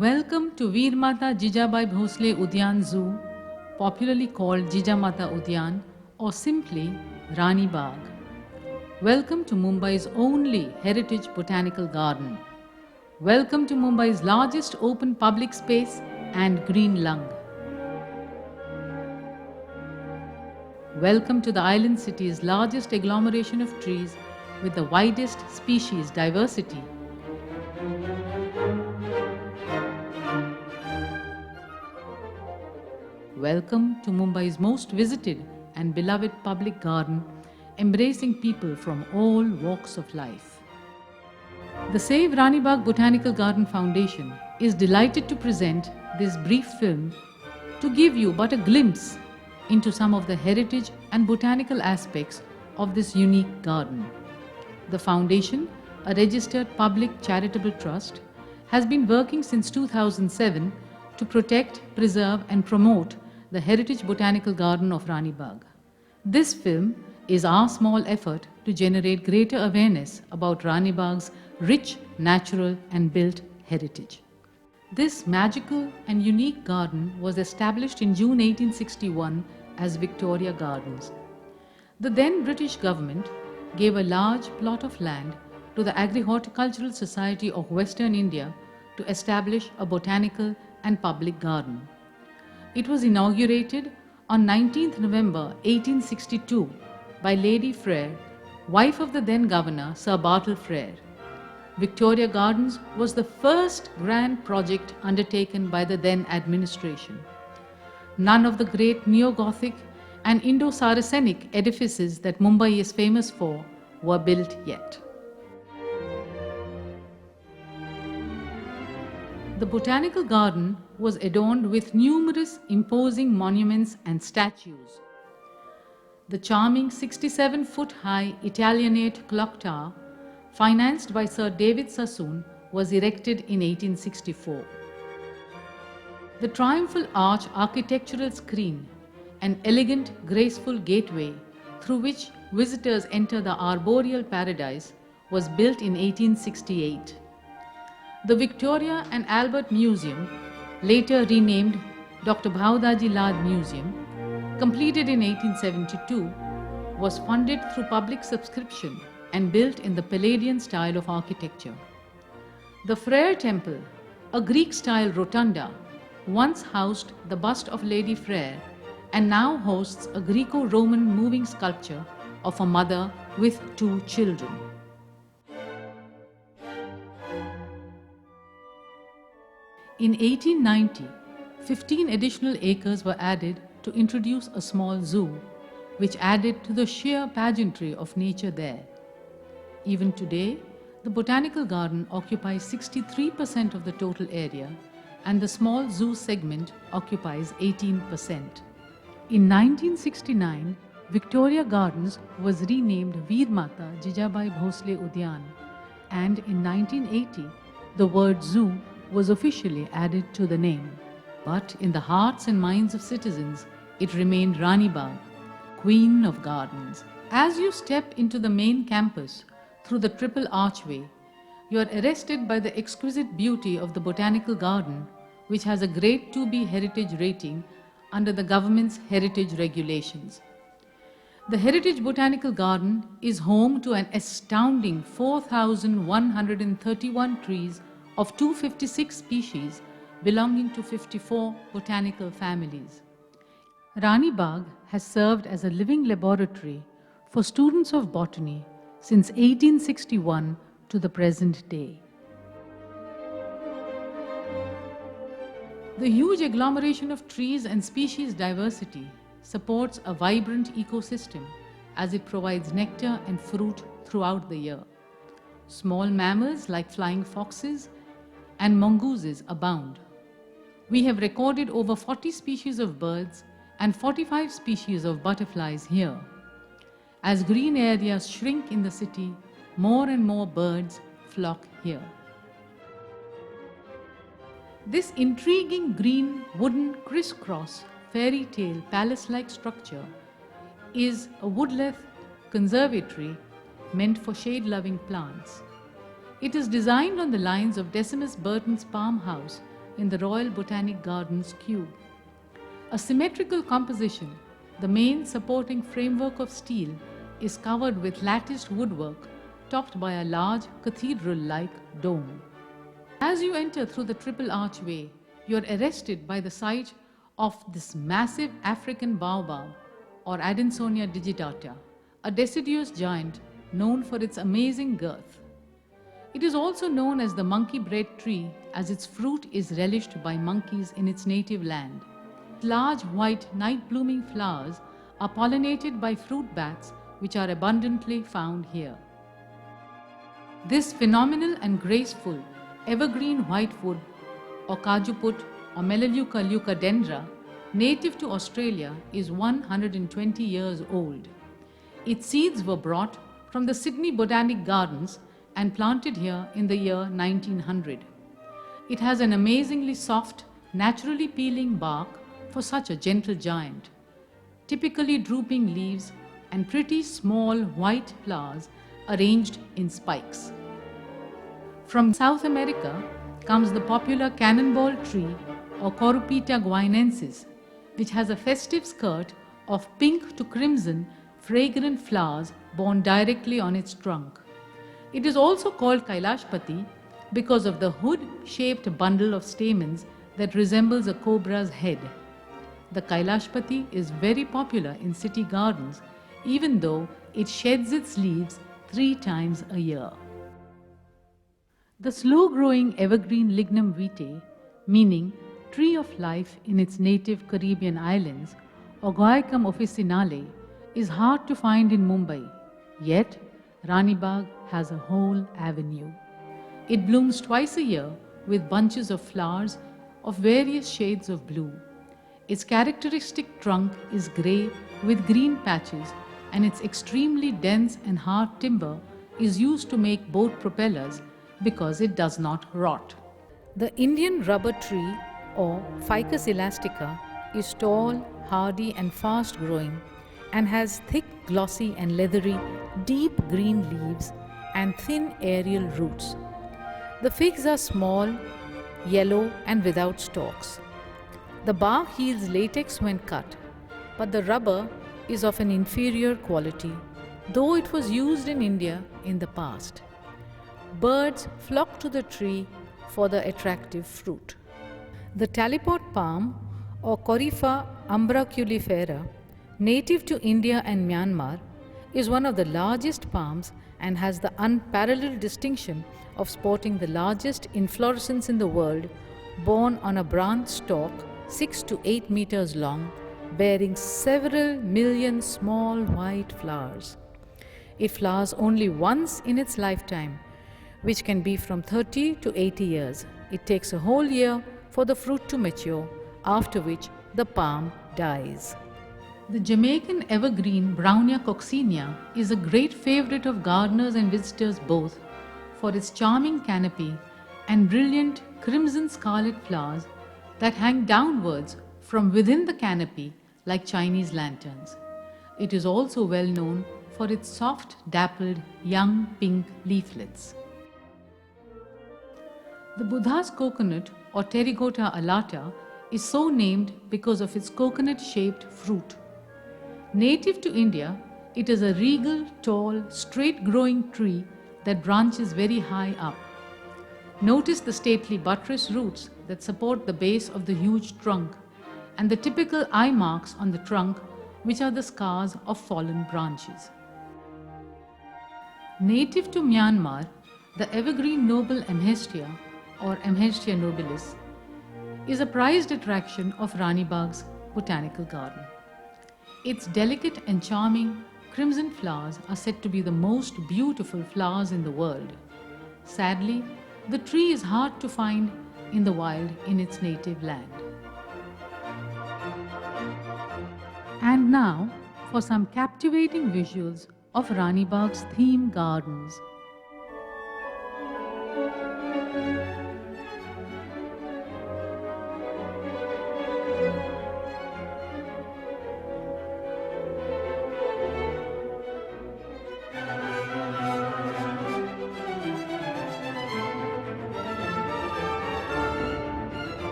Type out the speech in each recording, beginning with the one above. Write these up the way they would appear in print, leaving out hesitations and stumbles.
Welcome to Veer Mata Jijabai Bhosle Udyan Zoo, popularly called Jijamata Udyan or simply Rani Bagh. Welcome to Mumbai's only heritage botanical garden. Welcome to Mumbai's largest open public space and green lung. Welcome to the island city's largest agglomeration of trees with the widest species diversity. Welcome to Mumbai's most visited and beloved public garden, embracing people from all walks of life. The Save Rani Bagh Botanical Garden Foundation is delighted to present this brief film to give you but a glimpse into some of the heritage and botanical aspects of this unique garden. The foundation, a registered public charitable trust, has been working since 2007 to protect, preserve and promote the heritage botanical garden of Rani Bagh. This film is our small effort to generate greater awareness about Rani Bagh's rich natural and built heritage. This magical and unique garden was established in June 1861 as Victoria Gardens. The then British government gave a large plot of land to the Agri-Horticultural Society of Western India to establish a botanical and public garden. It was inaugurated on 19th November 1862 by Lady Frere, wife of the then governor Sir Bartle Frere. Victoria Gardens was the first grand project undertaken by the then administration. None of the great neo-Gothic and Indo-Saracenic edifices that Mumbai is famous for were built yet. The botanical garden was adorned with numerous imposing monuments and statues. The charming 67-foot-high Italianate clock tower, financed by Sir David Sassoon, was erected in 1864. The triumphal arch architectural screen, an elegant, graceful gateway through which visitors enter the arboreal paradise, was built in 1868. The Victoria and Albert Museum, later renamed Dr. Bhaudaji Lad Museum, completed in 1872, was funded through public subscription and built in the Palladian style of architecture. The Frere Temple, a Greek-style rotunda, once housed the bust of Lady Frere and now hosts a Greco-Roman moving sculpture of a mother with 2 children. In 1890, 15 additional acres were added to introduce a small zoo, which added to the sheer pageantry of nature there. Even today, the botanical garden occupies 63% of the total area, and the small zoo segment occupies 18%. In 1969, Victoria Gardens was renamed Veer Mata Jijabai Bhosle Udyan, and in 1980, the word zoo was officially added to the name. But in the hearts and minds of citizens, it remained Rani Bagh, Queen of Gardens. As you step into the main campus through the triple archway, you are arrested by the exquisite beauty of the botanical garden, which has a Grade 2B heritage rating under the government's heritage regulations. The Heritage Botanical Garden is home to an astounding 4,131 trees of 256 species belonging to 54 botanical families. Rani Bagh has served as a living laboratory for students of botany since 1861 to the present day. The huge agglomeration of trees and species diversity supports a vibrant ecosystem as it provides nectar and fruit throughout the year. Small mammals like flying foxes and mongooses abound. We have recorded over 40 species of birds and 45 species of butterflies here. As green areas shrink in the city, more and more birds flock here. This intriguing green wooden crisscross fairy tale palace-like structure is a woodland conservatory meant for shade-loving plants. It is designed on the lines of Decimus Burton's Palm House in the Royal Botanic Gardens cube. A symmetrical composition, the main supporting framework of steel is covered with latticed woodwork topped by a large cathedral-like dome. As you enter through the triple archway, you are arrested by the sight of this massive African baobab or Adansonia digitata, a deciduous giant known for its amazing girth. It is also known as the monkey bread tree as its fruit is relished by monkeys in its native land. Large white night-blooming flowers are pollinated by fruit bats which are abundantly found here. This phenomenal and graceful evergreen whitewood or cajuput or Melaleuca leucadendra, native to Australia, is 120 years old. Its seeds were brought from the Sydney Botanic Gardens and planted here in the year 1900. It has an amazingly soft, naturally peeling bark for such a gentle giant, typically drooping leaves and pretty small white flowers arranged in spikes. From South America comes the popular cannonball tree or Corupita guinensis, which has a festive skirt of pink to crimson fragrant flowers borne directly on its trunk. It is also called Kailashpati because of the hood-shaped bundle of stamens that resembles a cobra's head. The Kailashpati is very popular in city gardens, even though it sheds its leaves 3 times a year. The slow-growing evergreen Lignum vitae, meaning tree of life in its native Caribbean islands, or Guaiacum officinale, is hard to find in Mumbai, yet Rani Bagh has a whole avenue. It blooms twice a year with bunches of flowers of various shades of blue. Its characteristic trunk is grey with green patches, and its extremely dense and hard timber is used to make boat propellers because it does not rot. The Indian rubber tree or Ficus elastica is tall, hardy and fast growing and has thick, glossy and leathery, deep green leaves and thin aerial roots. The figs are small, yellow and without stalks. The bark yields latex when cut, but the rubber is of an inferior quality, though it was used in India in the past. Birds flock to the tree for the attractive fruit. The talipot palm or Corypha umbraculifera, native to India and Myanmar, is one of the largest palms and has the unparalleled distinction of sporting the largest inflorescence in the world, borne on a branch stalk 6 to 8 meters long, bearing several million small white flowers. It flowers only once in its lifetime, which can be from 30 to 80 years. It takes a whole year for the fruit to mature, after which the palm dies. The Jamaican evergreen Brownia coccinea is a great favorite of gardeners and visitors both for its charming canopy and brilliant crimson scarlet flowers that hang downwards from within the canopy like Chinese lanterns. It is also well known for its soft, dappled, young pink leaflets. The Buddha's coconut or Pterygota alata is so named because of its coconut-shaped fruit. Native to India, it is a regal, tall, straight-growing tree that branches very high up. Notice the stately buttress roots that support the base of the huge trunk and the typical eye marks on the trunk, which are the scars of fallen branches. Native to Myanmar, the evergreen noble Amhestia or Amhestia nobilis is a prized attraction of Rani Bagh's botanical garden. Its delicate and charming crimson flowers are said to be the most beautiful flowers in the world. Sadly, the tree is hard to find in the wild in its native land. And now for some captivating visuals of Rani Bagh's theme gardens.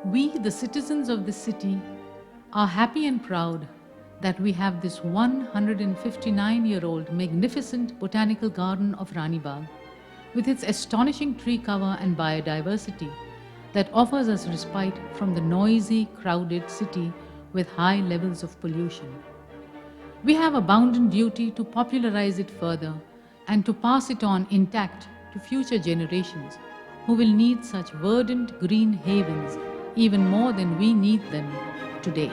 We, the citizens of this city, are happy and proud that we have this 159-year-old magnificent botanical garden of Rani Bagh, with its astonishing tree cover and biodiversity that offers us respite from the noisy, crowded city with high levels of pollution. We have a bounden duty to popularize it further and to pass it on intact to future generations who will need such verdant green havens even more than we need them today.